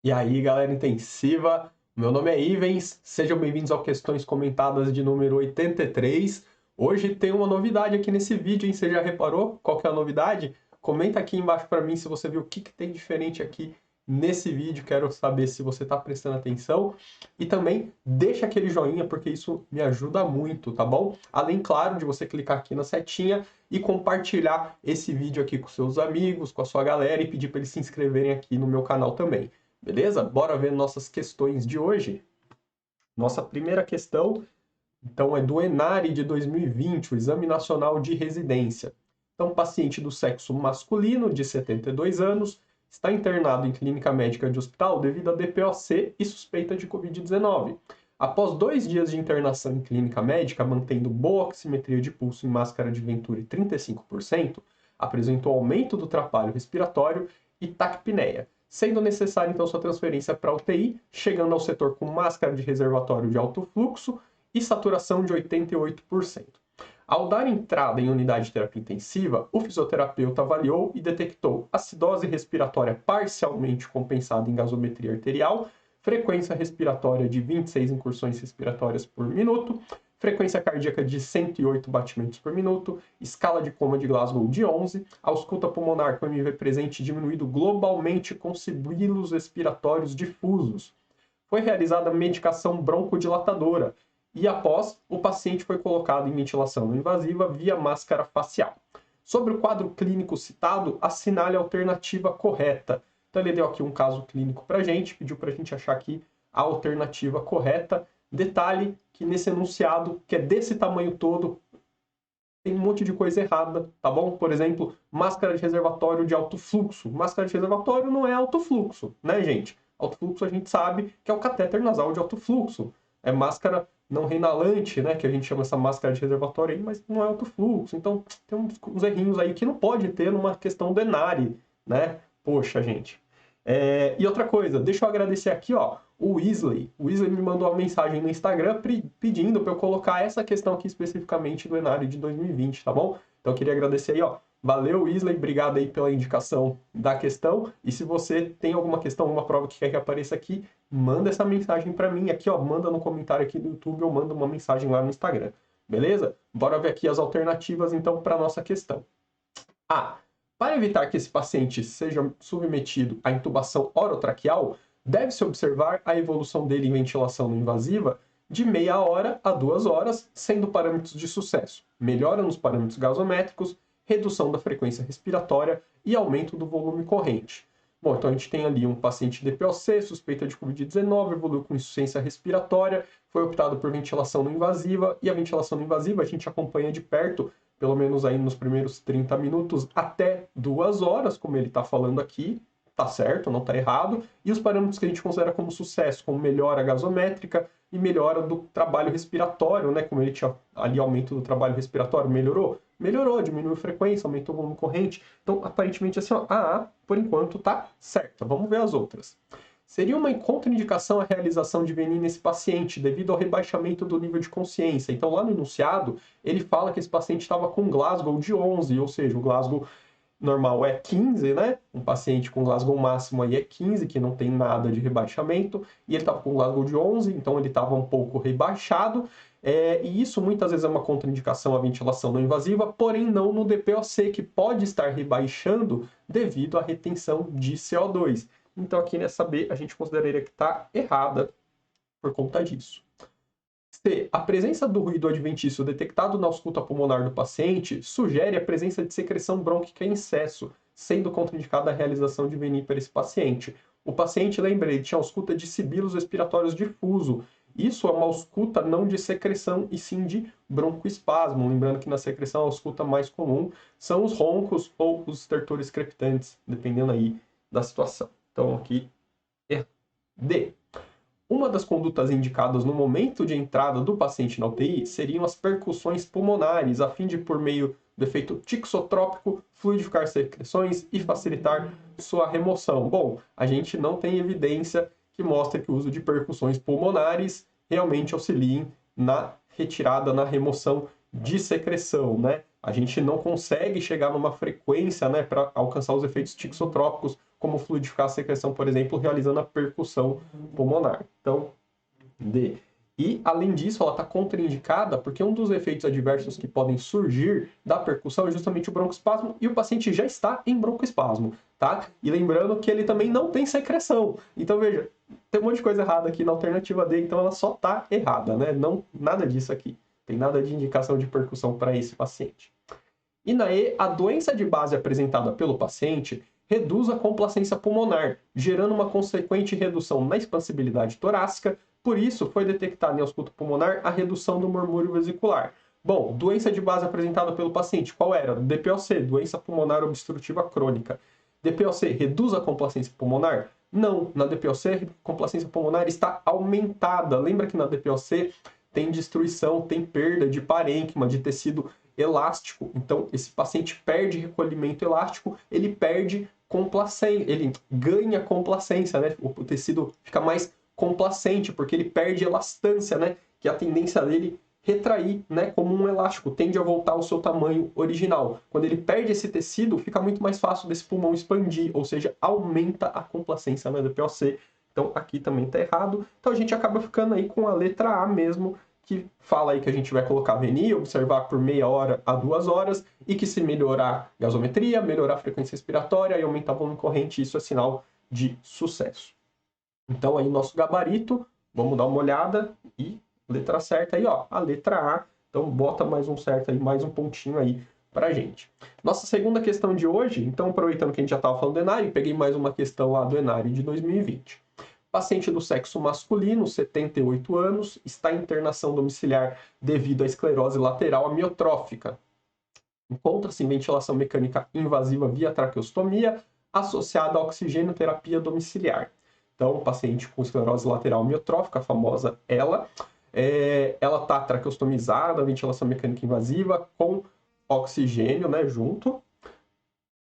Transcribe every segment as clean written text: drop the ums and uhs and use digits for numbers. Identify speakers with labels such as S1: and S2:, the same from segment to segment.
S1: E aí, galera intensiva, meu nome é Ivens, sejam bem-vindos ao Questões Comentadas de número 83. Hoje tem uma novidade aqui nesse vídeo, hein? Você já reparou qual que é a novidade? Comenta aqui embaixo para mim se você viu o que tem diferente aqui nesse vídeo, quero saber se você está prestando atenção. E também deixa aquele joinha, porque isso me ajuda muito, tá bom? Além, claro, de você clicar aqui na setinha e compartilhar esse vídeo aqui com seus amigos, com a sua galera e pedir para eles se inscreverem aqui no meu canal também. Beleza? Bora ver nossas questões de hoje? Nossa primeira questão, então, é do ENARE de 2020, o Exame Nacional de Residência. Então, paciente do sexo masculino, de 72 anos, está internado em clínica médica de hospital devido a DPOC e suspeita de Covid-19. Após 2 dias de internação em clínica médica, mantendo boa oximetria de pulso e máscara de Venturi 35%, apresentou aumento do trapalho respiratório e taquipneia, sendo necessária então sua transferência para a UTI, chegando ao setor com máscara de reservatório de alto fluxo e saturação de 88%. Ao dar entrada em unidade de terapia intensiva, o fisioterapeuta avaliou e detectou acidose respiratória parcialmente compensada em gasometria arterial, frequência respiratória de 26 incursões respiratórias por minuto, frequência cardíaca de 108 batimentos por minuto, escala de coma de Glasgow de 11, ausculta pulmonar com MV presente diminuído globalmente com sibilos respiratórios difusos. Foi realizada medicação broncodilatadora e após, o paciente foi colocado em ventilação não invasiva via máscara facial. Sobre o quadro clínico citado, assinale a alternativa correta. Então ele deu aqui um caso clínico para a gente, pediu para a gente achar aqui a alternativa correta. Detalhe que nesse enunciado, que é desse tamanho todo, tem um monte de coisa errada, tá bom? Por exemplo, máscara de reservatório de alto fluxo. Máscara de reservatório não é alto fluxo, né, gente? Alto fluxo a gente sabe que é o catéter nasal de alto fluxo. É máscara não reinalante, né, que a gente chama essa máscara de reservatório aí, mas não é alto fluxo. Então, tem uns errinhos aí que não pode ter numa questão do ENARE, né? Poxa, gente. E outra coisa, deixa eu agradecer aqui, ó, o Weasley. O Weasley me mandou uma mensagem no Instagram pedindo para eu colocar essa questão aqui especificamente do ENARE de 2020, tá bom? Então eu queria agradecer aí, ó. Valeu, Weasley, obrigado aí pela indicação da questão. E se você tem alguma questão, alguma prova que quer que apareça aqui, manda essa mensagem para mim aqui, ó. Manda no comentário aqui do YouTube ou manda uma mensagem lá no Instagram. Beleza? Bora ver aqui as alternativas, então, para nossa questão. Para evitar que esse paciente seja submetido à intubação orotraqueal, deve-se observar a evolução dele em ventilação não invasiva de meia hora a 2 horas, sendo parâmetros de sucesso: melhora nos parâmetros gasométricos, redução da frequência respiratória e aumento do volume corrente. Bom, então a gente tem ali um paciente DPOC, suspeita de Covid-19, evoluiu com insuficiência respiratória, foi optado por ventilação não invasiva, e a ventilação não invasiva a gente acompanha de perto, pelo menos aí nos primeiros 30 minutos, até 2 horas, como ele está falando aqui, tá certo, não tá errado, e os parâmetros que a gente considera como sucesso, como melhora gasométrica e melhora do trabalho respiratório, né, como ele tinha ali aumento do trabalho respiratório, melhorou, diminuiu a frequência, aumentou o volume corrente, então aparentemente assim, ó, por enquanto tá certo, vamos ver as outras. Seria uma contraindicação a realização de VNI nesse paciente, devido ao rebaixamento do nível de consciência. Então, lá no enunciado, ele fala que esse paciente estava com Glasgow de 11, ou seja, o Glasgow normal é 15, né? Um paciente com Glasgow máximo aí é 15, que não tem nada de rebaixamento, e ele estava com Glasgow de 11, então ele estava um pouco rebaixado, e isso muitas vezes é uma contraindicação à ventilação não invasiva, porém não no DPOC, que pode estar rebaixando devido à retenção de CO2. Então aqui nessa B a gente consideraria que está errada por conta disso. C. A presença do ruído adventício detectado na ausculta pulmonar do paciente sugere a presença de secreção brônquica em excesso, sendo contraindicada a realização de VNI para esse paciente. O paciente, lembra, ele tinha ausculta de sibilos respiratórios difuso. Isso é uma ausculta não de secreção, e sim de broncoespasmo. Lembrando que na secreção a ausculta mais comum são os roncos ou os estertores crepitantes, dependendo aí da situação. Então aqui é D. Uma das condutas indicadas no momento de entrada do paciente na UTI seriam as percussões pulmonares, a fim de, por meio do efeito tixotrópico, fluidificar secreções e facilitar sua remoção. Bom, a gente não tem evidência que mostre que o uso de percussões pulmonares realmente auxiliem na retirada, na remoção de secreção, né? A gente não consegue chegar numa frequência, né, para alcançar os efeitos tixotrópicos como fluidificar a secreção, por exemplo, realizando a percussão pulmonar. Então, D. E, além disso, ela está contraindicada porque um dos efeitos adversos que podem surgir da percussão é justamente o broncoespasmo, e o paciente já está em broncoespasmo, tá? E lembrando que ele também não tem secreção. Então, veja, tem um monte de coisa errada aqui na alternativa D, então ela só está errada, né? Não, nada disso aqui. Tem nada de indicação de percussão para esse paciente. E na E, a doença de base apresentada pelo paciente reduz a complacência pulmonar, gerando uma consequente redução na expansibilidade torácica. Por isso, foi detectada em ausculto pulmonar a redução do murmúrio vesicular. Bom, doença de base apresentada pelo paciente, qual era? DPOC, doença pulmonar obstrutiva crônica. DPOC reduz a complacência pulmonar? Não, na DPOC a complacência pulmonar está aumentada. Lembra que na DPOC tem destruição, tem perda de parênquima, de tecido elástico. Então, esse paciente perde recolhimento elástico, ele perde complacência, ele ganha complacência, né? O tecido fica mais complacente, porque ele perde elastância, né? Que é a tendência dele retrair, né? Como um elástico, tende a voltar ao seu tamanho original. Quando ele perde esse tecido, fica muito mais fácil desse pulmão expandir, ou seja, aumenta a complacência na DPOC. Então, aqui também está errado. Então, a gente acaba ficando aí com a letra A mesmo, que fala aí que a gente vai colocar VNI, observar por meia hora a 2 horas, e que se melhorar a gasometria, melhorar a frequência respiratória e aumentar o volume corrente, isso é sinal de sucesso. Então aí nosso gabarito, vamos dar uma olhada, e letra certa aí, ó, a letra A. Então bota mais um certo aí, mais um pontinho aí pra gente. Nossa segunda questão de hoje, então aproveitando que a gente já estava falando do ENARE, peguei mais uma questão lá do ENARE de 2020. Paciente do sexo masculino, 78 anos, está em internação domiciliar devido à esclerose lateral amiotrófica. Encontra-se em ventilação mecânica invasiva via traqueostomia, associada à oxigenoterapia domiciliar. Então, paciente com esclerose lateral amiotrófica, a famosa ela está traqueostomizada, ventilação mecânica invasiva, com oxigênio, né, junto.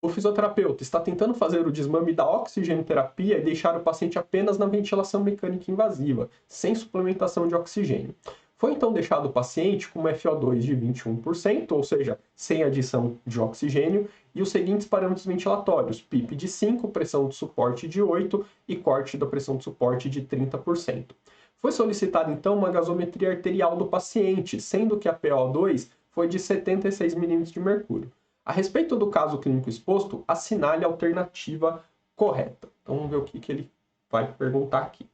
S1: O fisioterapeuta está tentando fazer o desmame da oxigenoterapia e deixar o paciente apenas na ventilação mecânica invasiva, sem suplementação de oxigênio. Foi então deixado o paciente com uma FO2 de 21%, ou seja, sem adição de oxigênio, e os seguintes parâmetros ventilatórios: PIP de 5, pressão de suporte de 8 e corte da pressão de suporte de 30%. Foi solicitada então uma gasometria arterial do paciente, sendo que a PO2 foi de 76 mm de mercúrio. A respeito do caso clínico exposto, assinale a alternativa correta. Então vamos ver o que ele vai perguntar aqui.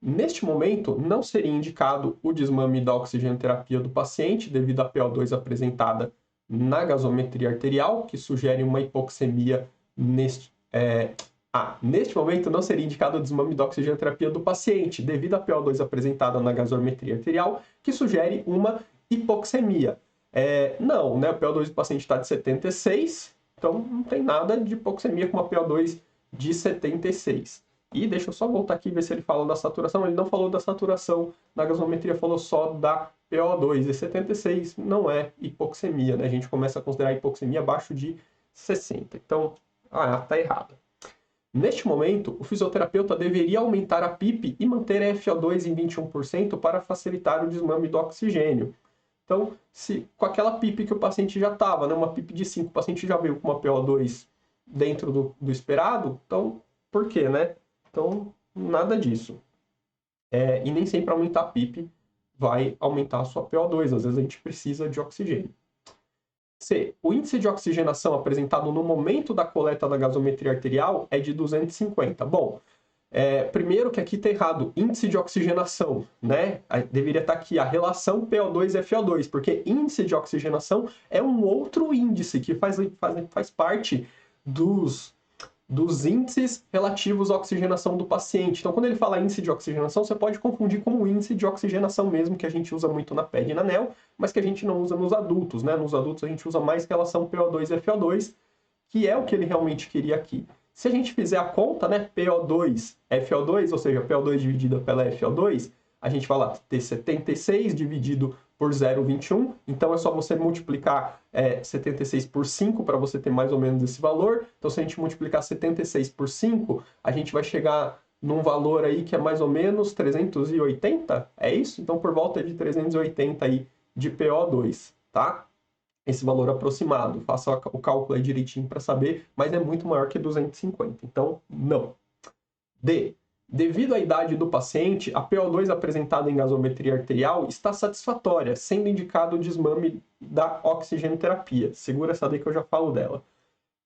S1: Neste momento, não seria indicado o desmame da oxigenoterapia do paciente devido à PO2 apresentada na gasometria arterial, que sugere uma hipoxemia neste... Neste momento, não seria indicado o desmame da oxigenoterapia do paciente devido à PO2 apresentada na gasometria arterial, que sugere uma hipoxemia. Não, né? O PO2 do paciente está de 76, então não tem nada de hipoxemia com uma PO2 de 76. E deixa eu só voltar aqui e ver se ele fala da saturação. Ele não falou da saturação na gasometria, falou só da PO2. E 76 não é hipoxemia, né? A gente começa a considerar a hipoxemia abaixo de 60. Então, tá errado. Neste momento, o fisioterapeuta deveria aumentar a PIP e manter a FO2 em 21% para facilitar o desmame do oxigênio. Então, se com aquela PIP que o paciente já estava, né, uma PIP de 5, o paciente já veio com uma PO2 dentro do esperado, então, por quê, né? Então, nada disso. E nem sempre aumentar a PIP vai aumentar a sua PO2, às vezes a gente precisa de oxigênio. C. O índice de oxigenação apresentado no momento da coleta da gasometria arterial é de 250. Bom, primeiro que aqui está errado, índice de oxigenação, né? Deveria estar aqui a relação PO2-FO2, porque índice de oxigenação é um outro índice que faz parte dos índices relativos à oxigenação do paciente. Então, quando ele fala índice de oxigenação, você pode confundir com o índice de oxigenação mesmo, que a gente usa muito na PED e na NEL, mas que a gente não usa nos adultos, né? Nos adultos a gente usa mais relação PO2-FO2, que é o que ele realmente queria aqui. Se a gente fizer a conta, né, PO2-FO2, ou seja, PO2 dividida pela FO2, a gente vai lá ter 76 dividido por 0,21. Então, é só você multiplicar 76 por 5 para você ter mais ou menos esse valor. Então, se a gente multiplicar 76 por 5, a gente vai chegar num valor aí que é mais ou menos 380, é isso? Então, por volta de 380 aí de PO2, tá? esse valor aproximado. Faça o cálculo aí direitinho para saber, mas é muito maior que 250. Então, não. D. Devido à idade do paciente, a PO2 apresentada em gasometria arterial está satisfatória, sendo indicado o desmame da oxigenoterapia. Segura essa D que eu já falo dela.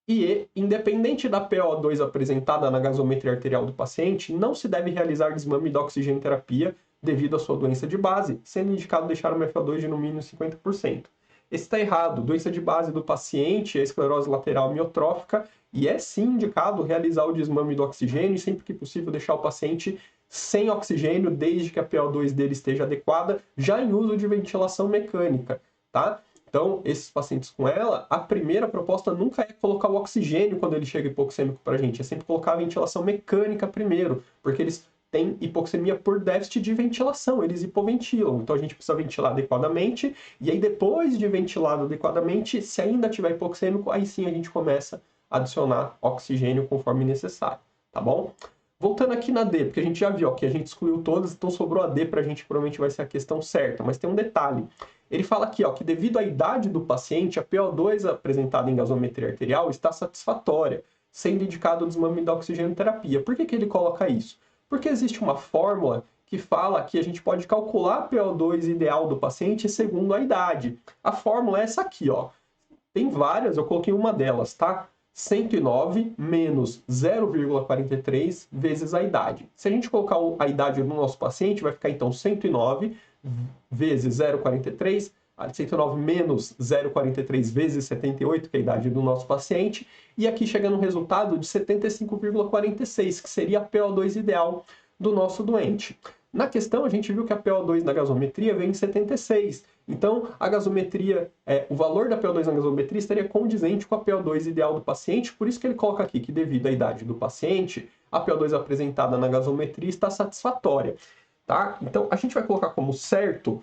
S1: E, independente da PO2 apresentada na gasometria arterial do paciente, não se deve realizar desmame da oxigenoterapia devido à sua doença de base, sendo indicado deixar uma FO2 de no mínimo 50%. Esse está errado. Doença de base do paciente é esclerose lateral amiotrófica e é sim indicado realizar o desmame do oxigênio e sempre que possível deixar o paciente sem oxigênio desde que a PO2 dele esteja adequada, já em uso de ventilação mecânica, tá? Então, esses pacientes com ela, a primeira proposta nunca é colocar o oxigênio quando ele chega hipoxêmico para a gente, é sempre colocar a ventilação mecânica primeiro, porque eles têm hipoxemia por déficit de ventilação, eles hipoventilam. Então a gente precisa ventilar adequadamente, e aí depois de ventilado adequadamente, se ainda tiver hipoxêmico, aí sim a gente começa a adicionar oxigênio conforme necessário, tá bom? Voltando aqui na D, porque a gente já viu ó, que a gente excluiu todas, então sobrou a D para a gente, provavelmente vai ser a questão certa, mas tem um detalhe. Ele fala aqui ó, que devido à idade do paciente, a PO2 apresentada em gasometria arterial está satisfatória, sendo indicado o desmame da oxigenoterapia. Por que ele coloca isso? Porque existe uma fórmula que fala que a gente pode calcular a PO2 ideal do paciente segundo a idade. A fórmula é essa aqui, ó. Tem várias, eu coloquei uma delas, tá? 109 menos 0,43 vezes a idade. Se a gente colocar a idade do nosso paciente, vai ficar então 109 vezes 0,43, 109 menos 0,43 vezes 78, que é a idade do nosso paciente, e aqui chega no resultado de 75,46, que seria a PO2 ideal do nosso doente. Na questão, a gente viu que a PO2 na gasometria vem em 76. Então, a gasometria, o valor da PO2 na gasometria estaria condizente com a PO2 ideal do paciente, por isso que ele coloca aqui que devido à idade do paciente, a PO2 apresentada na gasometria está satisfatória. Tá? Então, a gente vai colocar como certo,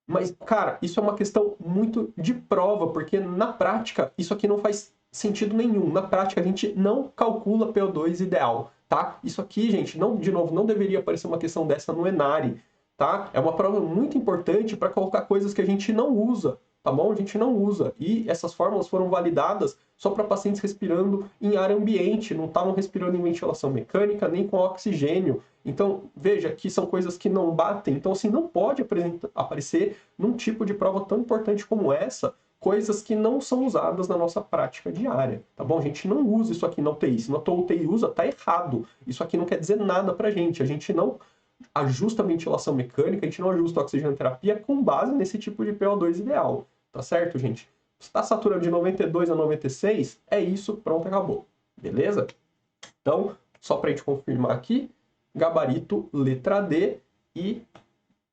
S1: mas, cara, isso é uma questão muito de prova, porque na prática, isso aqui não faz sentido nenhum. Na prática, a gente não calcula PO2 ideal, tá? Isso aqui, gente, não, de novo, não deveria aparecer uma questão dessa no ENARI, tá? É uma prova muito importante para colocar coisas que a gente não usa, tá bom? A gente não usa. E essas fórmulas foram validadas só para pacientes respirando em ar ambiente, não estavam respirando em ventilação mecânica, nem com oxigênio. Então, veja que são coisas que não batem. Então, assim, não pode aparecer num tipo de prova tão importante como essa, coisas que não são usadas na nossa prática diária, tá bom? A gente não usa isso aqui na UTI. Se na tua UTI usa, tá errado. Isso aqui não quer dizer nada pra gente. A gente não ajusta a ventilação mecânica, a gente não ajusta a oxigenoterapia com base nesse tipo de PO2 ideal, tá certo, gente? Se está saturando de 92 a 96, é isso, pronto, acabou. Beleza? Então, só para a gente confirmar aqui, gabarito letra D e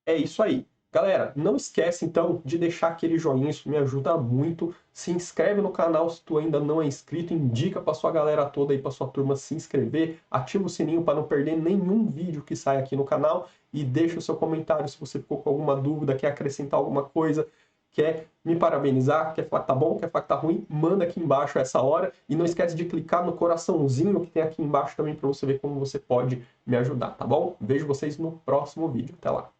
S1: é isso aí. Galera, não esquece então de deixar aquele joinha, isso me ajuda muito. Se inscreve no canal se tu ainda não é inscrito, indica para sua galera toda aí, para sua turma se inscrever, ativa o sininho para não perder nenhum vídeo que sai aqui no canal e deixa o seu comentário se você ficou com alguma dúvida, quer acrescentar alguma coisa, quer me parabenizar, quer falar que tá bom, quer falar que tá ruim, manda aqui embaixo a essa hora. E não esquece de clicar no coraçãozinho que tem aqui embaixo também para você ver como você pode me ajudar, tá bom? Vejo vocês no próximo vídeo. Até lá!